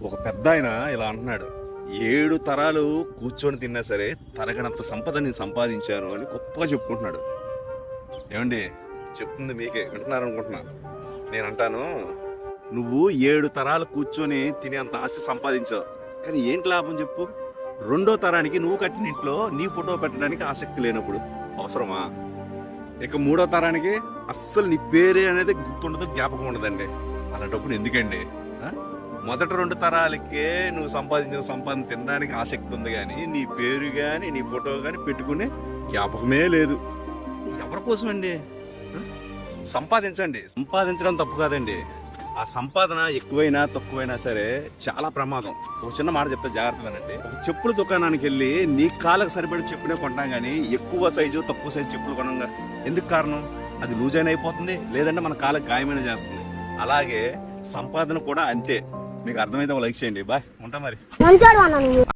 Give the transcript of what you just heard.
ఒక పెద్ద ఆయన ఇలా అంటున్నాడు, 7 తరాలు కూర్చొని తిన్నా సరే తరగనంత సంపద నేను సంపాదించాను అని గొప్పగా చెప్పుకుంటున్నాడు. ఏమండి, చెప్తుంది మీకే, వింటున్నారనుకుంటున్నా. నేను అంటాను, నువ్వు 7 తరాలు కూర్చొని తినేంత ఆస్తి సంపాదించావు, కానీ ఏంటి లాభం చెప్పు? 2వ తరానికి నువ్వు కట్టిన ఇంట్లో నీ ఫోటో పెట్టడానికి ఆసక్తి లేనప్పుడు అవసరమా? ఇక 3వ తరానికి అస్సలు నీ పేరే అనేది గుర్తుండదు, జ్ఞాపకం ఉండదండి. అలాంటప్పుడు ఎందుకండి? మొదటి 2 తరాలకే నువ్వు సంపాదించిన సంపాదన తినడానికి ఆసక్తి ఉంది, కానీ నీ పేరు కానీ నీ ఫోటో కానీ పెట్టుకునే జ్ఞాపకమే లేదు. ఎవరి కోసం అండి? సంపాదించండి, సంపాదించడం తప్పు కాదండి. ఆ సంపాదన ఎక్కువైనా తక్కువైనా సరే చాలా ప్రమాదం. ఒక చిన్న మాట చెప్తే జాగ్రత్తగానండి. ఒక చెప్పుల దుకాణానికి వెళ్ళి నీ కాళ్ళకు సరిపడే చెప్పునే కొంటాం, కానీ ఎక్కువ సైజు తక్కువ సైజు చెప్పులు కొనంగా. ఎందుకు కారణం? అది లూజ్ అయినా అయిపోతుంది, లేదంటే మన కాళ్ళకి గాయమైన చేస్తుంది. అలాగే సంపాదన కూడా అంతే. మీకు అర్థమైతే లైక్ చేయండి. బాయ్, ఉంటా మరి.